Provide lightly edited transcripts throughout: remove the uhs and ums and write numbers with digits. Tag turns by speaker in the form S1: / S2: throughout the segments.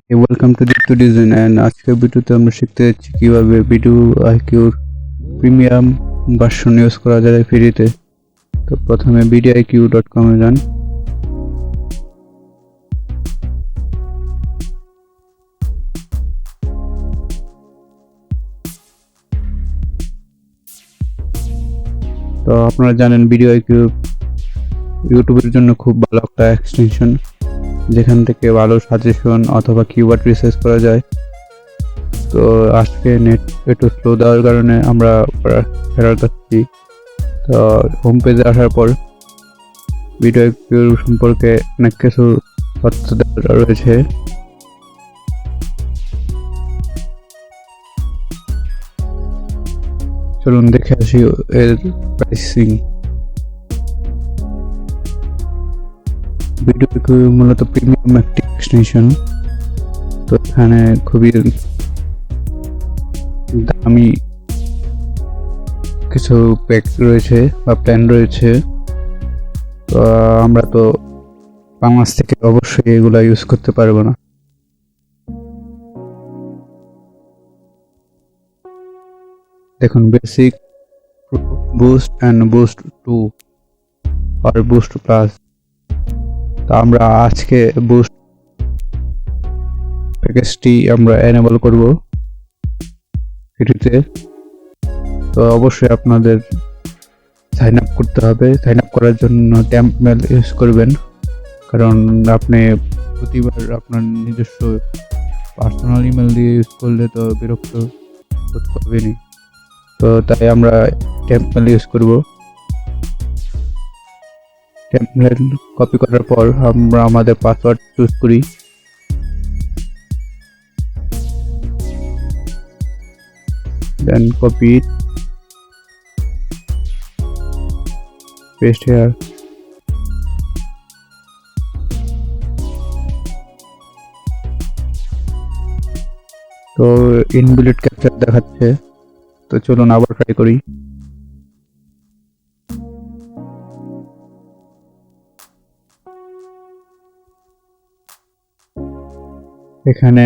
S1: Hey, welcome to Dipto Design and আজকের ভিডিওতে আমরা শিখতে যাচ্ছি কিভাবে VidIQ প্রিমিয়াম ভার্সন ইউজ করা যায় ফ্রিতে। তো প্রথমে vidiq.com এ যান। তো আপনারা জানেন VidIQ ইউটিউবের জন্য খুব ভালো একটা এক্সটেনশন, যেখান থেকে ভালো সাজেশন অথবা কিওয়ার্ড রিসার্চ করা যায়। তো আজকে নেট একটু স্লো দেওয়ার কারণে আমরা ফেরত যাচ্ছি। তো হোম পেজে আসার পর VidIQ সম্পর্কে অনেক কিছু তথ্য দেওয়া রয়েছে। চলুন দেখে আসি এর প্রাইসিং। VidIQ মূলত প্রিমিয়াম একটি এক্সটেনশন। তো এখানে খুবই দামি কিছু প্যাক রয়েছে বা প্ল্যান রয়েছে। তো আমরা তো বাংলাদেশ থেকে অবশ্যই এগুলা ইউজ করতে পারবো না। দেখুন, বেসিক, বুস্ট অ্যান্ড বুস্ট 2 আর বুস্ট প্লাস। তো আমরা আজকে বুস্ট প্যাকেজটি আমরা এনেবল করব ফ্রিতে। তো অবশ্যই আপনাদের সাইন আপ করতে হবে। সাইন আপ করার জন্য ট্যাম্প মেল ইউজ করবেন, কারণ আপনি প্রতিবার আপনার নিজস্ব পার্সোনাল ইমেল দিয়ে ইউজ করলে তো বিরক্ত বোধ করবেনই। তো তাই আমরা ট্যাম্প মেল ইউজ করব। ট্যাম্প মেল কপি করার পর আমরা আমাদের পাসওয়ার্ড চুজ করি। দেন কপি it, paste here. তো ইনবিল্ট ক্যাপচার দেখাচ্ছে, তো চলুন আবার ট্রাই করি। এখানে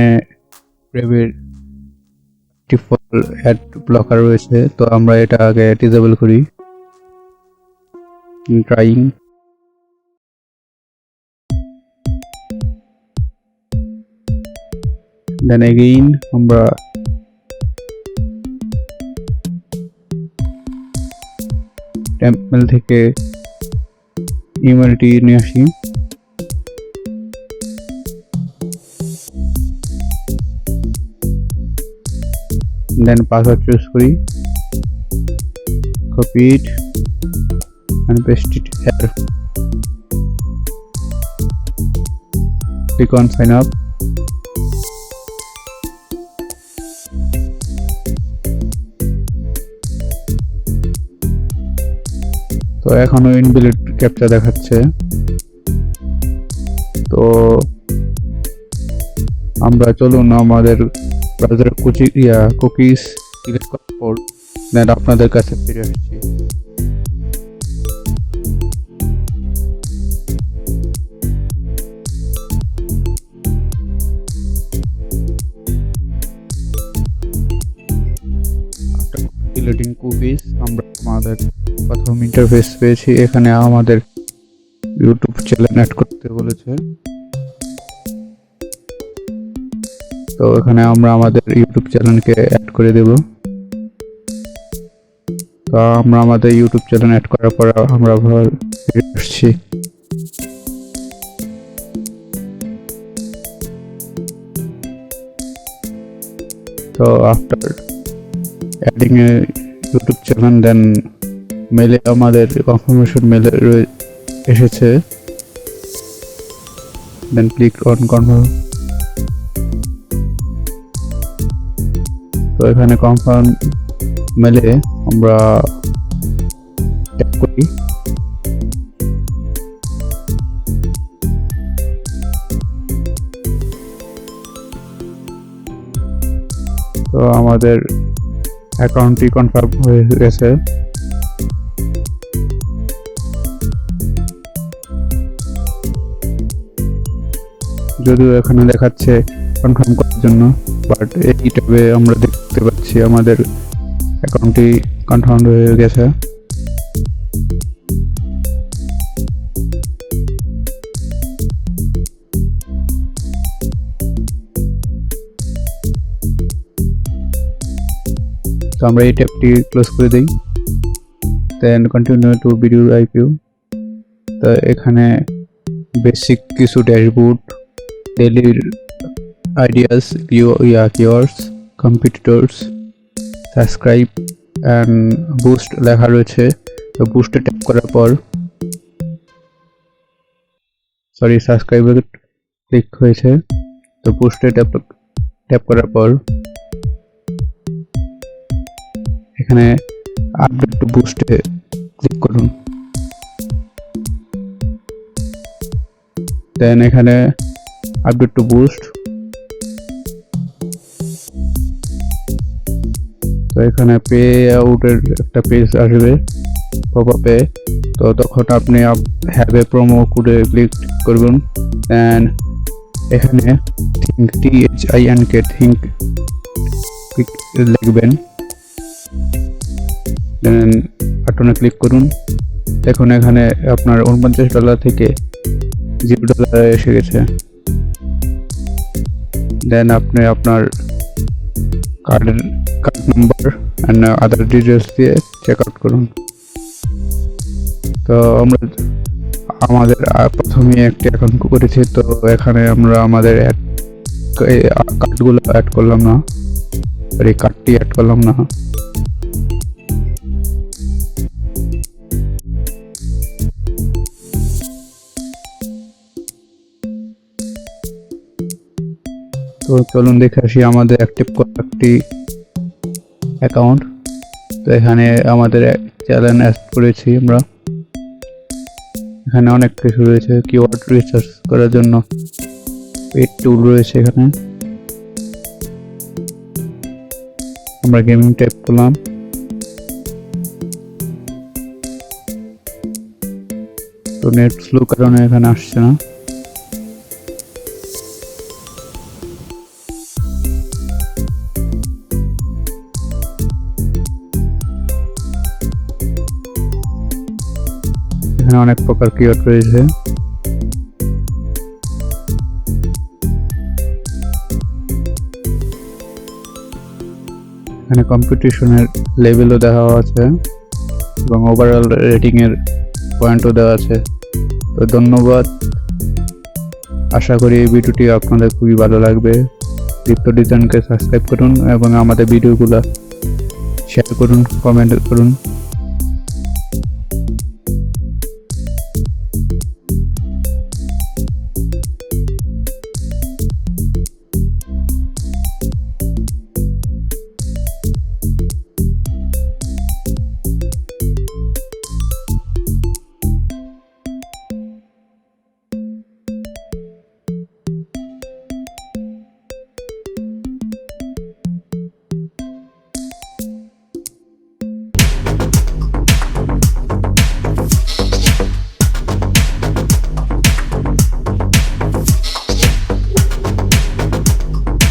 S1: প্রেভের ডিফল্ট অ্যাড ব্লকার রয়েছে, তো আমরা এটা আগে ডিসেবল করি। ট্রাইং। দেন এগেইন আমরা ট্যাম্প মেল থেকে ইমেলটি নিয়ে আসি। দেন পাসওয়ার্ড চুজ করি, copy it and paste it here. Click on sign up. তো এখনো ইনবিল্ট ক্যাপচা দেখাচ্ছে। তো আমরা চলুন আমাদের ব্রাউজার কুকিজ সিলেক্ট করার পর দেন আপনাদের কাছে ফিরে আসছি। ডিলিটিং কুকিজ, আমরা আমাদের প্রথম ইন্টারফেস পেয়েছি। এখানে আমাদের ইউটিউব চ্যানেল অ্যাড করতে বলেছে। তো এখানে আমরা আমাদের ইউটিউব চ্যানেলকে অ্যাড করে দেব। তো আমরা আমাদের ইউটিউব চ্যানেল অ্যাড করার পর আমরা আবার ফিরে আসছি। তো after adding a YouTube channel, then মেলে আমাদের কনফার্মেশন মেলে এসেছে। Then click on confirm. তো এখানে কনফার্ম মেলে আমরা ট্যাপ করি। তো আমাদের অ্যাকাউন্টটি কনফার্ম হয়ে গেছে। যদিও এখানে দেখাচ্ছে কনফার্ম করার জন্য। বাট এই ট্যাবে আমরা দেখতে পাচ্ছি আমাদের অ্যাকাউন্টটি কনফার্ম হয়ে গেছে। তো আমরা এই ট্যাবটি ক্লোজ করে দিই, দেন কন্টিনিউ টু VidIQ। তো এখানে বেসিক কিছু dashboard, daily ideas, keywords, competitors, subscribe and boost লেখা রয়েছে। তো বুস্টে ট্যাপ করার পর সাবস্ক্রাইবে ক্লিক হয়েছে। তো বুস্টে ট্যাপ করার পর এখানে আপডেট টু বুস্টে ক্লিক করুন। দেন এখানে আপডেট টু বুস্ট, তো এখানে পে আউটের একটা পেজ আসবে পপআপে। তো তখন আপনি হ্যাভ এ প্রোমো কোডে ক্লিক করবেন। দেন এখানে থিঙ্ক লিখবেন, দেন বাটনে ক্লিক করুন। দেখুন এখানে আপনার $49 থেকে $0 এসে গেছে। দেন আপনি আপনার card number and other details দিয়ে চেক আউট করুন। তো আমরা আমাদের প্রথমে একটি অ্যাকাউন্ট করেছি, তো এখানে আমরা আমাদের কার্ডগুলো অ্যাড করলাম না, কার্ডটি অ্যাড করলাম না। তো চলুন দেখে আসি আমাদের অ্যাক্টিভ করা একটি অ্যাকাউন্ট। তো এখানে আমাদের চ্যানেল অ্যাড করেছি আমরা। এখানে অনেক কিছু রয়েছে, কিওয়ার্ড রিসার্চ করার জন্য পেড টুল রয়েছে। এখানে আমরা গেমিং টাইপ করলাম। তো নেট স্লো কারণে এখানে আসছে না। এখানে অনেক প্রকার কিওয়ার্ড রয়েছে। এখানে কম্পিটিশনের লেভেলও দেওয়া আছে এবং ওভারঅল রেটিং এর পয়েন্টও দেওয়া আছে। তো ধন্যবাদ, আশা করি এই ভিডিওটি আপনাদের খুবই ভালো লাগবে। ডিপ্টো ডিজাইনকে সাবস্ক্রাইব করুন এবং আমাদের ভিডিওগুলো শেয়ার করুন, কমেন্ট করুন।